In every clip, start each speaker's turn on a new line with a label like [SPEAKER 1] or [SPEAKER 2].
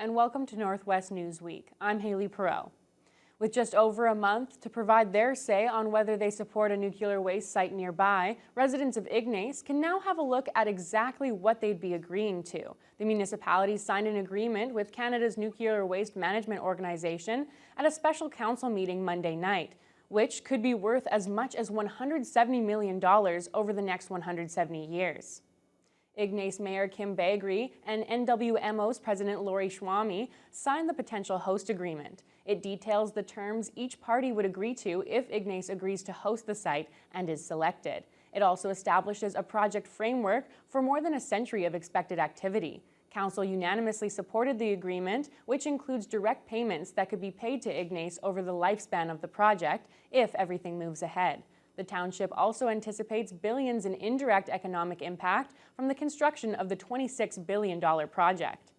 [SPEAKER 1] and welcome to Northwest NEWSWEEK. I'm Haley Perot. With just over a month to provide their say on whether they support a nuclear waste site nearby, residents of Ignace can now have a look at exactly what they'd be agreeing to. The municipality signed an agreement with Canada's Nuclear Waste Management Organization at a special council meeting Monday night, which could be worth as much as $170 million over the next 170 years. Ignace Mayor Kim Bagri and NWMO's President Lori Schwamy signed the potential host agreement. It details the terms each party would agree to if Ignace agrees to host the site and is selected. It also establishes a project framework for more than a century of expected activity. Council unanimously supported the agreement, which includes direct payments that could be paid to Ignace over the lifespan of the project if everything moves ahead. The township also anticipates billions in indirect economic impact from the construction of the $26 billion project.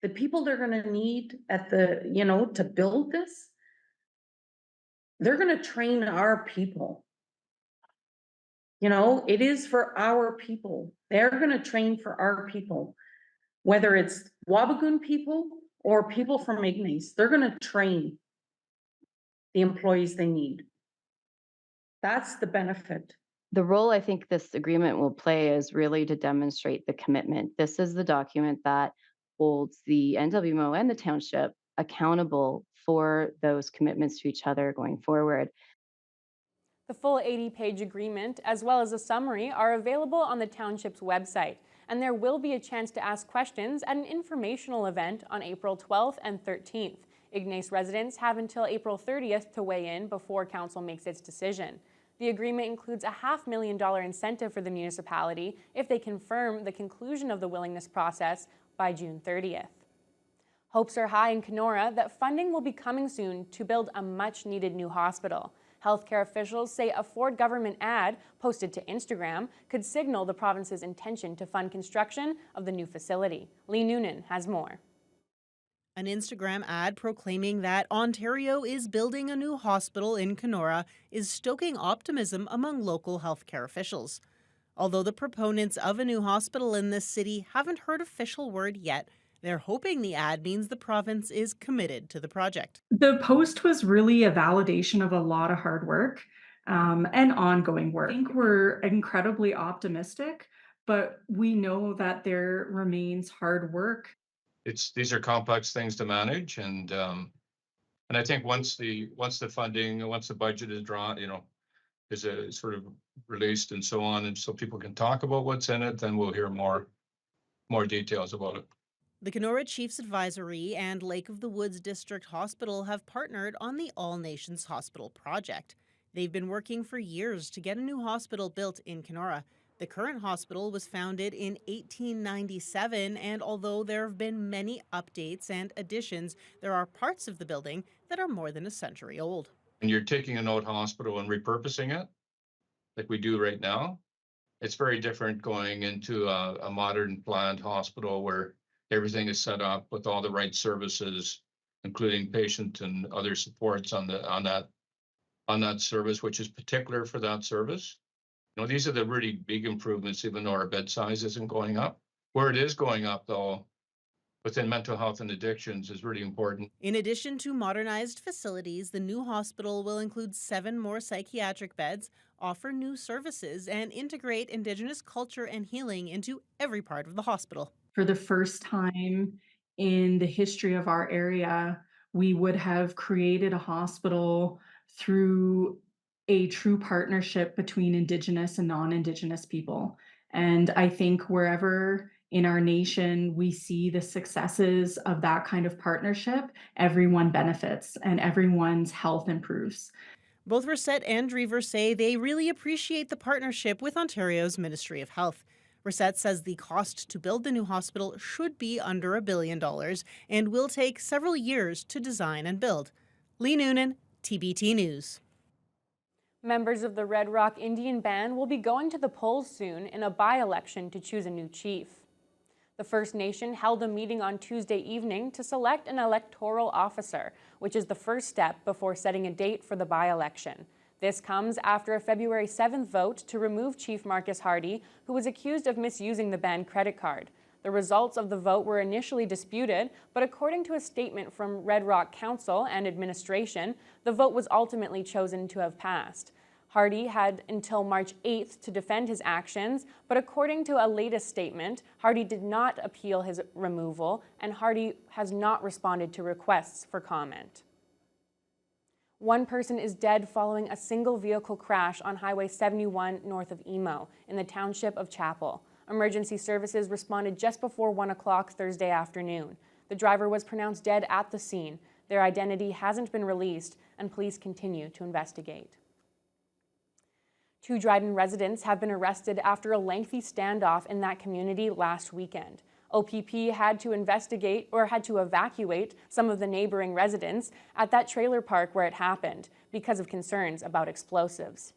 [SPEAKER 2] The people they're going to need at the, to build this, they're going to train our people. It is for our people. They're going to train for our people, whether it's Wabigoon people or people from Ignace. They're going to train the employees they need. That's the benefit.
[SPEAKER 3] The role I think this agreement will play is really to demonstrate the commitment. This is the document that holds the NWMO and the township accountable for those commitments to each other going forward.
[SPEAKER 1] The full 80-page agreement, as well as a summary, are available on the township's website, and there will be a chance to ask questions at an informational event on April 12th and 13th. Ignace residents have until April 30th to weigh in before council makes its decision. The agreement includes a $500,000 incentive for the municipality if they confirm the conclusion of the willingness process by June 30th. Hopes are high in Kenora that funding will be coming soon to build a much-needed new hospital. Healthcare officials say a Ford government ad posted to Instagram could signal the province's intention to fund construction of the new facility. Lee Noonan has more.
[SPEAKER 4] An Instagram ad proclaiming that Ontario is building a new hospital in Kenora is stoking optimism among local healthcare officials. Although the proponents of a new hospital in this city haven't heard official word yet, they're hoping the ad means the province is committed to the project.
[SPEAKER 5] The post was really a validation of a lot of hard work and ongoing work. I think we're incredibly optimistic, but we know that there remains hard work.
[SPEAKER 6] These are complex things to manage, and I think once the funding, once the budget is drawn, is a sort of released and so on, and so people can talk about what's in it, then we'll hear more details about it.
[SPEAKER 4] The Kenora Chiefs Advisory and Lake of the Woods District Hospital have partnered on the All Nations Hospital project. They've been working for years to get a new hospital built in Kenora. The current hospital was founded in 1897, and although there have been many updates and additions, there are parts of the building that are more than a century old.
[SPEAKER 6] And you're taking an old hospital and repurposing it, like we do right now. It's very different going into a modern planned hospital where everything is set up with all the right services, including patient and other supports on that service, which is particular for that service. These are the really big improvements, even though our bed size isn't going up. Where it is going up, though, within mental health and addictions is really important.
[SPEAKER 4] In addition to modernized facilities, the new hospital will include 7 more psychiatric beds, offer new services, and integrate Indigenous culture and healing into every part of the hospital.
[SPEAKER 5] For the first time in the history of our area, we would have created a hospital through a true partnership between Indigenous and non-Indigenous people. And I think wherever in our nation we see the successes of that kind of partnership, everyone benefits and everyone's health improves.
[SPEAKER 4] Both Rosette and Drever say they really appreciate the partnership with Ontario's Ministry of Health. Rosette says the cost to build the new hospital should be under $1 billion and will take several years to design and build. Lee Noonan, TBT News.
[SPEAKER 1] Members of the Red Rock Indian Band will be going to the polls soon in a by-election to choose a new chief. The First Nation held a meeting on Tuesday evening to select an electoral officer, which is the first step before setting a date for the by-election. This comes after a February 7th vote to remove Chief Marcus Hardy, who was accused of misusing the band credit card. The results of the vote were initially disputed, but according to a statement from Red Rock Council and administration, the vote was ultimately chosen to have passed. Hardy had until March 8th to defend his actions, but according to a latest statement, Hardy did not appeal his removal, and Hardy has not responded to requests for comment. One person is dead following a single vehicle crash on Highway 71 north of Emo in the township of Chapel. Emergency services responded just before 1 o'clock Thursday afternoon. The driver was pronounced dead at the scene. Their identity hasn't been released, and police continue to investigate. 2 Dryden residents have been arrested after a lengthy standoff in that community last weekend. OPP had to evacuate some of the neighboring residents at that trailer park where it happened because of concerns about explosives.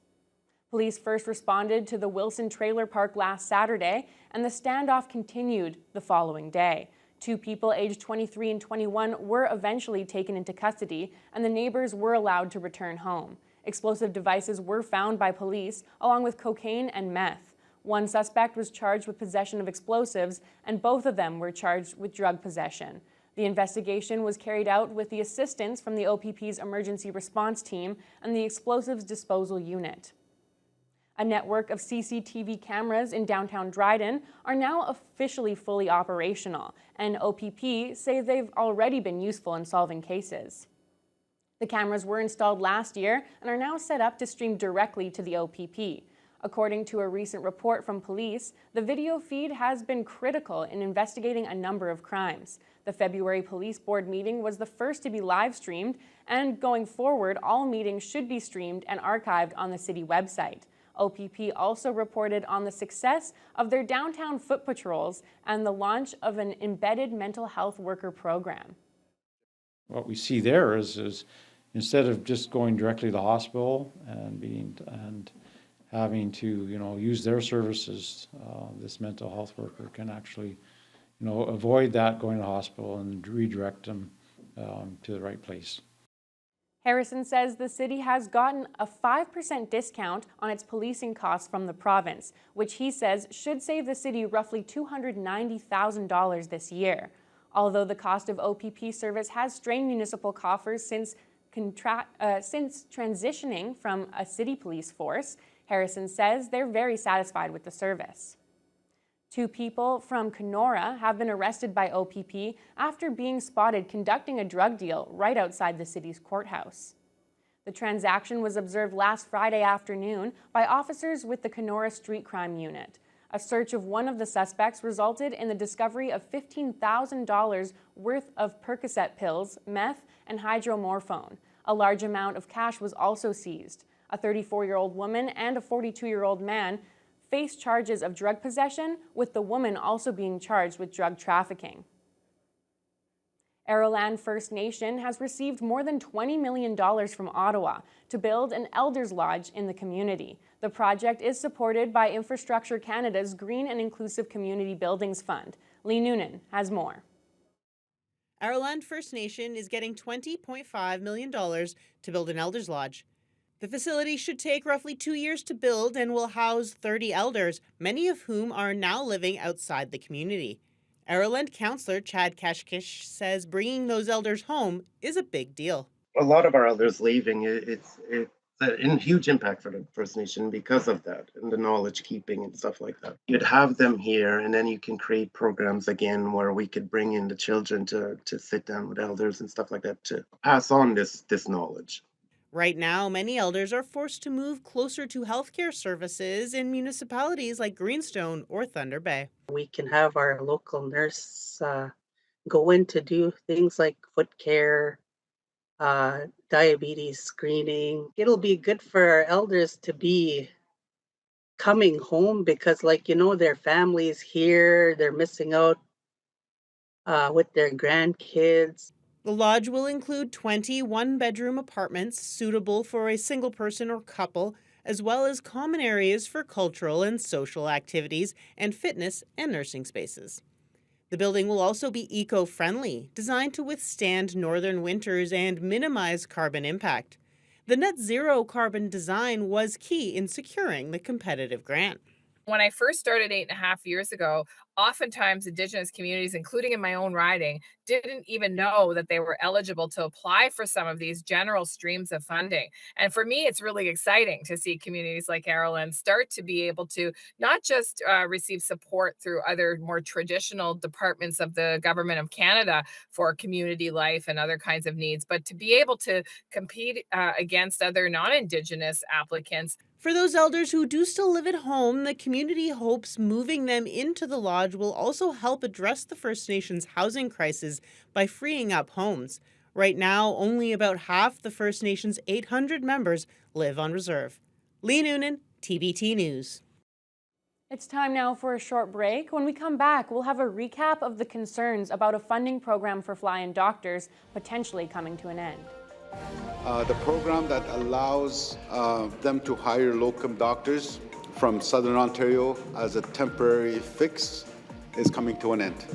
[SPEAKER 1] Police first responded to the Wilson trailer park last Saturday, and the standoff continued the following day. 2 people aged 23 and 21 were eventually taken into custody, and the neighbors were allowed to return home. Explosive devices were found by police, along with cocaine and meth. One suspect was charged with possession of explosives, and both of them were charged with drug possession. The investigation was carried out with the assistance from the OPP's emergency response team and the explosives disposal unit. A network of CCTV cameras in downtown Dryden are now officially fully operational, and OPP say they've already been useful in solving cases. The cameras were installed last year and are now set up to stream directly to the OPP. According to a recent report from police, the video feed has been critical in investigating a number of crimes. The February police board meeting was the first to be live streamed, and going forward, all meetings should be streamed and archived on the city website. OPP also reported on the success of their downtown foot patrols and the launch of an embedded mental health worker program.
[SPEAKER 7] What we see there is instead of just going directly to the hospital and having to, use their services, this mental health worker can actually, avoid that going to the hospital and redirect them to the right place.
[SPEAKER 1] Harrison says the city has gotten a 5% discount on its policing costs from the province, which he says should save the city roughly $290,000 this year. Although the cost of OPP service has strained municipal coffers since transitioning from a city police force, Harrison says they're very satisfied with the service. 2 people from Kenora have been arrested by OPP after being spotted conducting a drug deal right outside the city's courthouse. The transaction was observed last Friday afternoon by officers with the Kenora Street Crime Unit. A search of one of the suspects resulted in the discovery of $15,000 worth of Percocet pills, meth, and hydromorphone. A large amount of cash was also seized. A 34-year-old woman and a 42-year-old man face charges of drug possession, with the woman also being charged with drug trafficking. Arland First Nation has received more than $20 million from Ottawa to build an Elders Lodge in the community. The project is supported by Infrastructure Canada's Green and Inclusive Community Buildings Fund. Lee Noonan has more.
[SPEAKER 4] Arland First Nation is getting $20.5 million to build an Elders Lodge. The facility should take roughly 2 years to build and will house 30 elders, many of whom are now living outside the community. Arland councillor Chad Kashkish says bringing those elders home is a big deal.
[SPEAKER 8] A lot of our elders leaving, it's a huge impact for the First Nation because of that and the knowledge keeping and stuff like that. You'd have them here, and then you can create programs again where we could bring in the children to sit down with elders and stuff like that to pass on this knowledge.
[SPEAKER 4] Right now, many elders are forced to move closer to healthcare services in municipalities like Greenstone or Thunder Bay.
[SPEAKER 9] We can have our local nurse go in to do things like foot care, diabetes screening. It'll be good for our elders to be coming home because, their families here, they're missing out with their grandkids.
[SPEAKER 4] The lodge will include 20 one-bedroom apartments suitable for a single person or couple, as well as common areas for cultural and social activities and fitness and nursing spaces. The building will also be eco-friendly, designed to withstand northern winters and minimize carbon impact. The net zero carbon design was key in securing the competitive grant.
[SPEAKER 10] When I first started 8.5 years ago, oftentimes Indigenous communities, including in my own riding, didn't even know that they were eligible to apply for some of these general streams of funding. And for me, it's really exciting to see communities like Arland start to be able to not just receive support through other more traditional departments of the Government of Canada for community life and other kinds of needs, but to be able to compete against other non-Indigenous applicants.
[SPEAKER 4] For those elders who do still live at home, the community hopes moving them into the lodge will also help address the First Nations housing crisis by freeing up homes. Right now, only about half the First Nations' 800 members live on reserve. Lee Noonan, TBT News.
[SPEAKER 1] It's time now for a short break. When we come back, we'll have a recap of the concerns about a funding program for fly-in doctors potentially coming to an end.
[SPEAKER 11] The program that allows them to hire locum doctors from Southern Ontario as a temporary fix is coming to an end.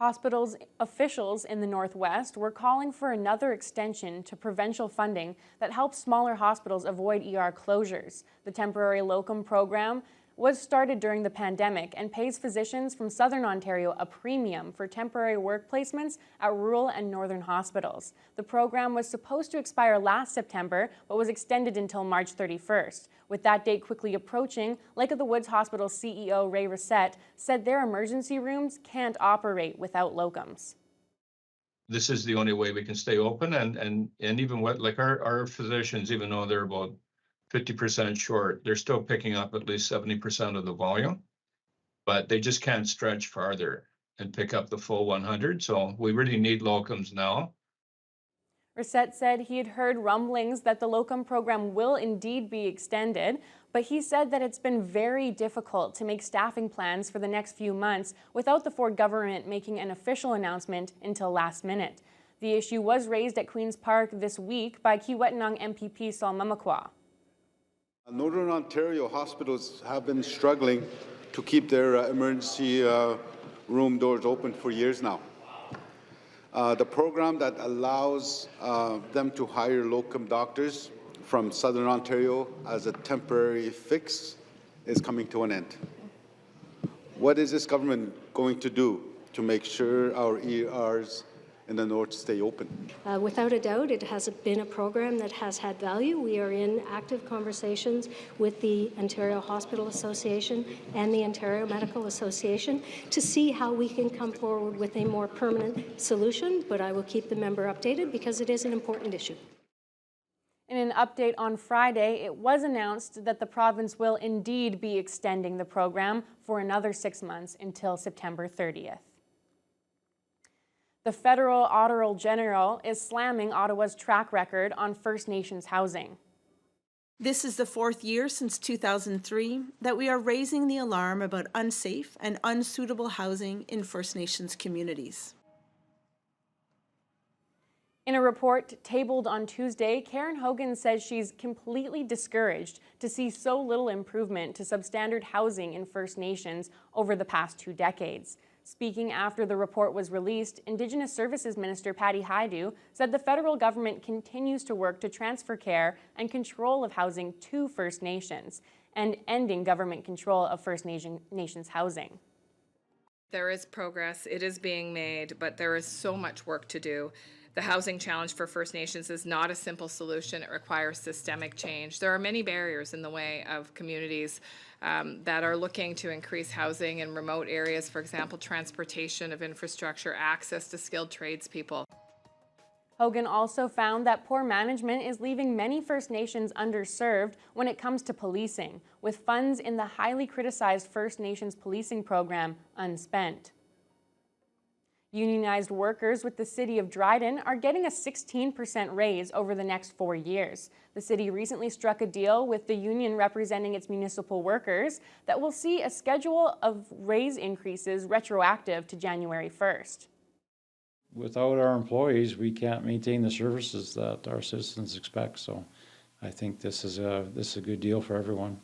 [SPEAKER 1] Hospitals officials in the Northwest were calling for another extension to provincial funding that helps smaller hospitals avoid ER closures. The temporary locum program was started during the pandemic and pays physicians from Southern Ontario a premium for temporary work placements at rural and northern hospitals. The program was supposed to expire last September, but was extended until March 31st. With that date quickly approaching, Lake of the Woods Hospital CEO Ray Reset said their emergency rooms can't operate without locums.
[SPEAKER 6] This is the only way we can stay open, and even what, like our physicians, even though they're about 50% short, they're still picking up at least 70% of the volume, but they just can't stretch farther and pick up the full 100. So we really need locums now.
[SPEAKER 1] Reset said he had heard rumblings that the locum program will indeed be extended, but he said that it's been very difficult to make staffing plans for the next few months without the Ford government making an official announcement until last minute. The issue was raised at Queen's Park this week by Kiiwetinoong MPP Saul Mamakwa.
[SPEAKER 11] Northern Ontario hospitals have been struggling to keep their emergency room doors open for years now. The program that allows them to hire locum doctors from Southern Ontario as a temporary fix is coming to an end. What is this government going to do to make sure our ERs in the north stay open.
[SPEAKER 12] Without a doubt, it has been a program that has had value. We are in active conversations with the Ontario Hospital Association and the Ontario Medical Association to see how we can come forward with a more permanent solution, but I will keep the member updated because it is an important issue.
[SPEAKER 1] In an update on Friday, it was announced that the province will indeed be extending the program for another 6 months until September 30th. The federal Auditor General is slamming Ottawa's track record on First Nations housing.
[SPEAKER 13] This is the 4th year since 2003 that we are raising the alarm about unsafe and unsuitable housing in First Nations communities.
[SPEAKER 1] In a report tabled on Tuesday, Karen Hogan says she's completely discouraged to see so little improvement to substandard housing in First Nations over the past 2 decades. Speaking after the report was released, Indigenous Services Minister Patty Hajdu said the federal government continues to work to transfer care and control of housing to First Nations and ending government control of First Nations housing.
[SPEAKER 10] There is progress, it is being made, but there is so much work to do. The housing challenge for First Nations is not a simple solution. It requires systemic change. There are many barriers in the way of communities that are looking to increase housing in remote areas, for example, transportation of infrastructure, access to skilled tradespeople.
[SPEAKER 1] Hogan also found that poor management is leaving many First Nations underserved when it comes to policing, with funds in the highly criticized First Nations policing program unspent. Unionized workers with the city of Dryden are getting a 16% raise over the next 4 years. The city recently struck a deal with the union representing its municipal workers that will see a schedule of raise increases retroactive to January 1st.
[SPEAKER 7] Without our employees, we can't maintain the services that our citizens expect. So I think this is a good deal for everyone.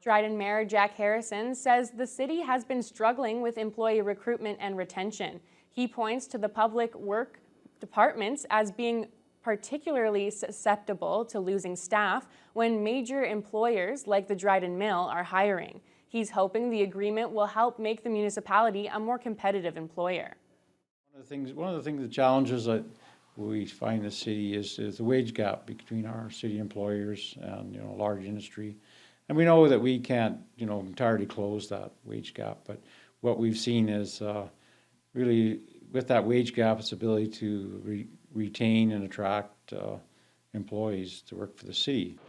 [SPEAKER 1] Dryden Mayor Jack Harrison says the city has been struggling with employee recruitment and retention. He points to the public work departments as being particularly susceptible to losing staff when major employers like the Dryden Mill are hiring. He's hoping the agreement will help make the municipality a more competitive employer.
[SPEAKER 7] One of the challenges that we find in the city is the wage gap between our city employers and large industry. And we know that we can't, entirely close that wage gap, but what we've seen is really with that wage gap, its ability to retain and attract employees to work for the city.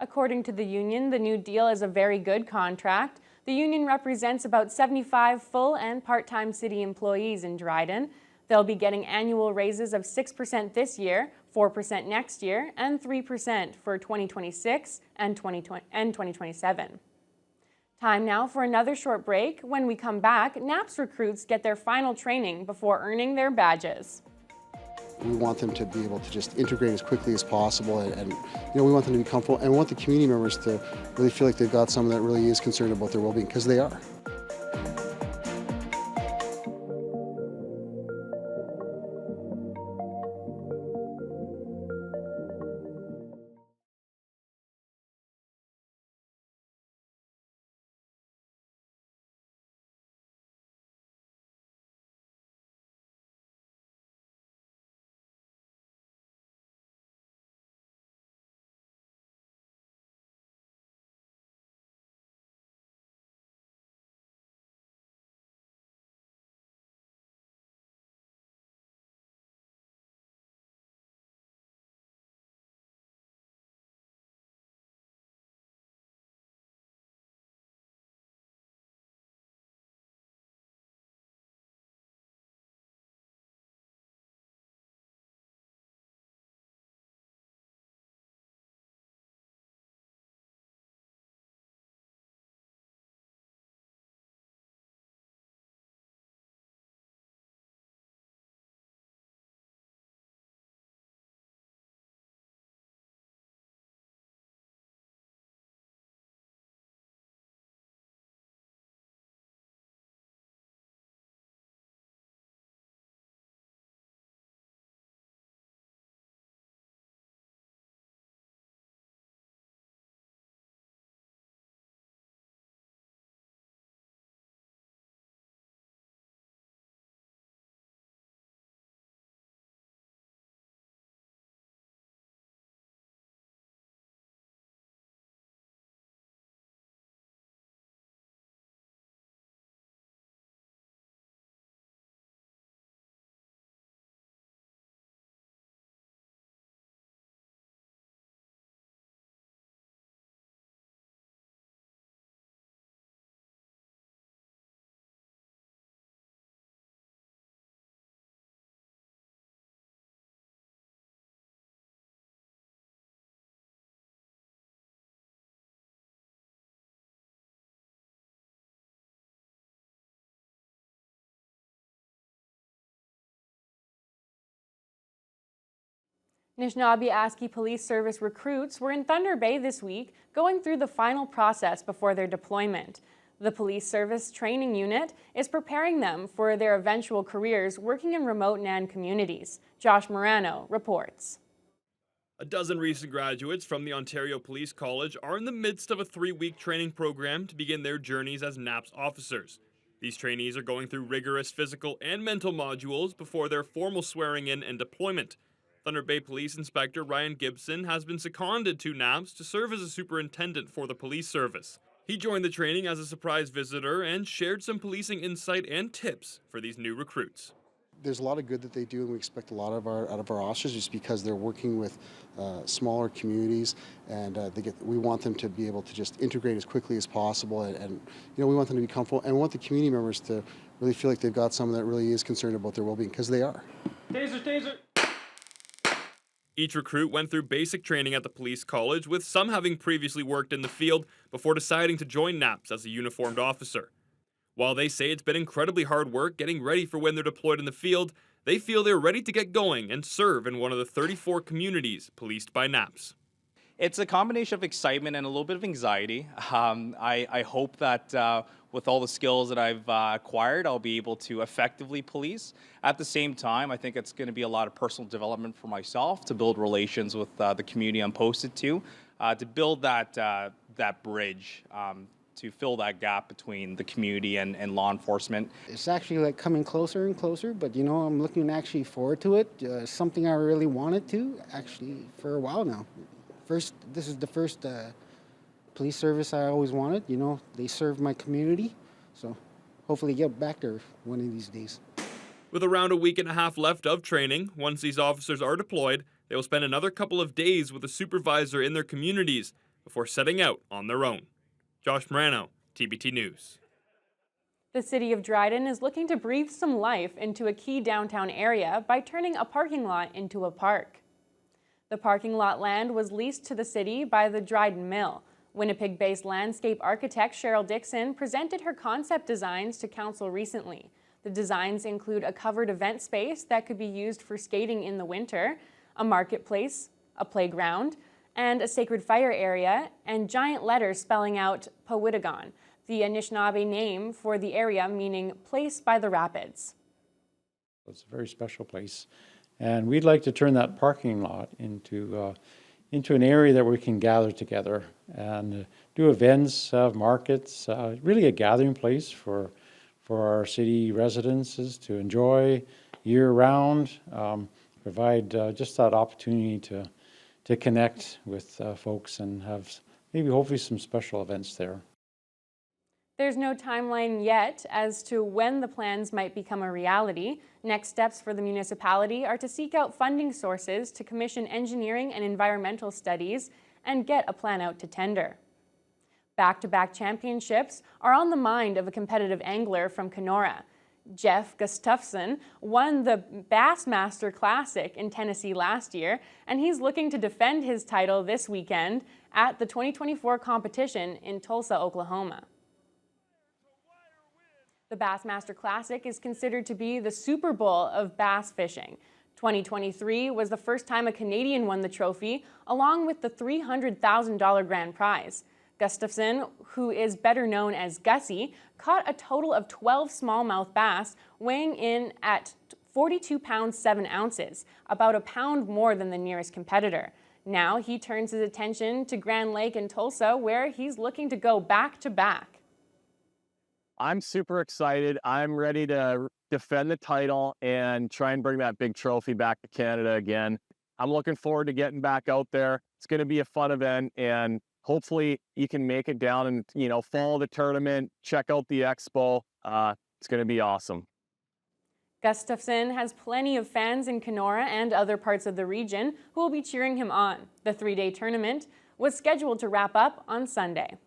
[SPEAKER 1] According to the union, the new deal is a very good contract. The union represents about 75 full and part-time city employees in Dryden. They'll be getting annual raises of 6% this year, 4% next year, and 3% for 2026 and 2027. Time now for another short break. When we come back, NAPS recruits get their final training before earning their badges.
[SPEAKER 14] We want them to be able to just integrate as quickly as possible and we want them to be comfortable and we want the community members to really feel like they've got someone that really is concerned about their well-being, because they are.
[SPEAKER 1] Anishinaabe Police Service recruits were in Thunder Bay this week, going through the final process before their deployment. The Police Service Training Unit is preparing them for their eventual careers working in remote NAN communities. Josh Morano reports.
[SPEAKER 15] A dozen recent graduates from the Ontario Police College are in the midst of a 3-week training program to begin their journeys as NAPS officers. These trainees are going through rigorous physical and mental modules before their formal swearing in and deployment. Thunder Bay Police Inspector Ryan Gibson has been seconded to NAPS to serve as a superintendent for the police service. He joined the training as a surprise visitor and shared some policing insight and tips for these new recruits.
[SPEAKER 14] There's a lot of good that they do, and we expect a lot out of our officers just because they're working with smaller communities, and we want them to be able to just integrate as quickly as possible, and we want them to be comfortable, and we want the community members to really feel like they've got someone that really is concerned about their well-being, because they are.
[SPEAKER 15] Taser, taser! Each recruit went through basic training at the police college, with some having previously worked in the field before deciding to join NAPS as a uniformed officer. While they say it's been incredibly hard work getting ready for when they're deployed in the field, they feel they're ready to get going and serve in one of the 34 communities policed by NAPS.
[SPEAKER 16] It's a combination of excitement and a little bit of anxiety. I hope that with all the skills that I've acquired, I'll be able to effectively police. At the same time, I think it's going to be a lot of personal development for myself to build relations with the community I'm posted to build that bridge, to fill that gap between the community and law enforcement.
[SPEAKER 17] It's actually like coming closer and closer, but I'm looking actually forward to it. Something I really wanted to actually for a while now. This is the first police service I always wanted. They serve my community, so hopefully get back there one of these days.
[SPEAKER 15] With around a week and a half left of training, once these officers are deployed, they will spend another couple of days with a supervisor in their communities before setting out on their own. Josh Morano, TBT News.
[SPEAKER 1] The city of Dryden is looking to breathe some life into a key downtown area by turning a parking lot into a park. The parking lot land was leased to the city by the Dryden Mill. Winnipeg-based landscape architect Cheryl Dixon presented her concept designs to council recently. The designs include a covered event space that could be used for skating in the winter, a marketplace, a playground, and a sacred fire area, and giant letters spelling out Powitagon, the Anishinaabe name for the area meaning place by the rapids.
[SPEAKER 7] It's a very special place. And we'd like to turn that parking lot into an area that we can gather together and do events, have markets, really a gathering place for our city residences to enjoy year-round, provide just that opportunity to connect with folks and have maybe hopefully some special events there.
[SPEAKER 1] There's no timeline yet as to when the plans might become a reality. Next steps for the municipality are to seek out funding sources to commission engineering and environmental studies and get a plan out to tender. Back-to-back championships are on the mind of a competitive angler from Kenora. Jeff Gustafson won the Bassmaster Classic in Tennessee last year, and he's looking to defend his title this weekend at the 2024 competition in Tulsa, Oklahoma. The Bassmaster Classic is considered to be the Super Bowl of bass fishing. 2023 was the first time a Canadian won the trophy, along with the $300,000 grand prize. Gustafson, who is better known as Gussie, caught a total of 12 smallmouth bass, weighing in at 42 pounds 7 ounces, about a pound more than the nearest competitor. Now he turns his attention to Grand Lake in Tulsa, where he's looking to go back-to-back.
[SPEAKER 18] I'm super excited. I'm ready to defend the title and try and bring that big trophy back to Canada again. I'm looking forward to getting back out there. It's going to be a fun event, and hopefully you can make it down and, follow the tournament, check out the expo. It's going to be awesome.
[SPEAKER 1] Gustafson has plenty of fans in Kenora and other parts of the region who will be cheering him on. The 3-day tournament was scheduled to wrap up on Sunday.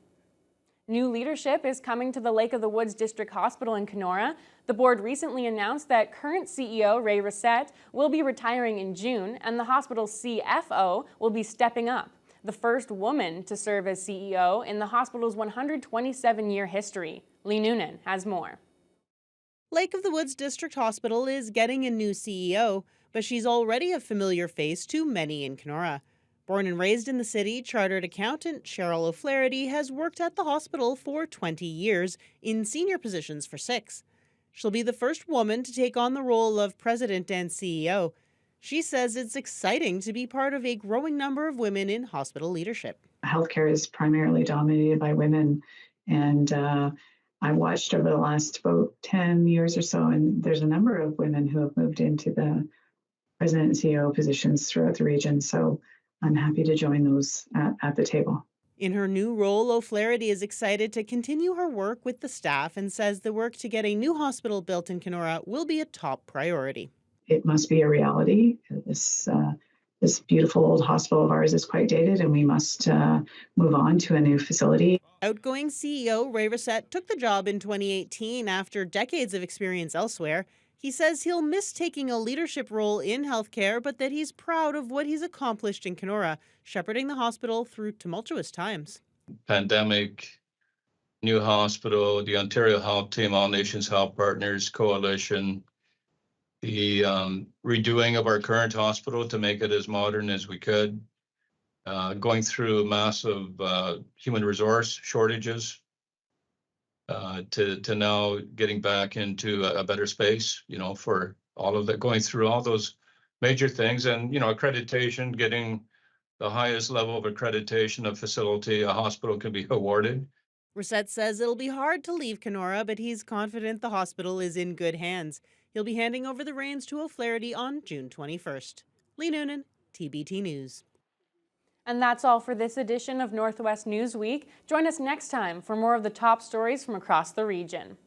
[SPEAKER 1] New leadership is coming to the Lake of the Woods District Hospital in Kenora. The board recently announced that current CEO Ray Reset will be retiring in June, and the hospital's CFO will be stepping up, the first woman to serve as CEO in the hospital's 127-year history. Lee Noonan has more.
[SPEAKER 4] Lake of the Woods District Hospital is getting a new CEO. but she's already a familiar face to many in Kenora. Born and raised in the city, chartered accountant Cheryl O'Flaherty has worked at the hospital for 20 years, in senior positions for 6. She'll be the first woman to take on the role of president and CEO. She says it's exciting to be part of a growing number of women in hospital leadership.
[SPEAKER 19] Healthcare is primarily dominated by women, and I watched over the last about 10 years or so, and there's a number of women who have moved into the president and CEO positions throughout the region. So I'm happy to join those at the table.
[SPEAKER 4] In her new role, O'Flaherty is excited to continue her work with the staff and says the work to get a new hospital built in Kenora will be a top priority.
[SPEAKER 19] It must be a reality. This beautiful old hospital of ours is quite dated, and we must move on to a new facility.
[SPEAKER 4] Outgoing CEO Ray Reset took the job in 2018 after decades of experience elsewhere. He says he'll miss taking a leadership role in healthcare, but that he's proud of what he's accomplished in Kenora, shepherding the hospital through tumultuous times.
[SPEAKER 6] Pandemic, new hospital, the Ontario Health Team, All Nations Health Partners Coalition, the redoing of our current hospital to make it as modern as we could, going through massive human resource shortages, to now getting back into a better space, for all of that, going through all those major things, and, accreditation, getting the highest level of accreditation of facility a hospital can be awarded.
[SPEAKER 4] Reset says it'll be hard to leave Kenora, but he's confident the hospital is in good hands. He'll be handing over the reins to O'Flaherty on June 21st. Lee Noonan, TBT News.
[SPEAKER 1] And that's all for this edition of Northwest News Week. Join us next time for more of the top stories from across the region.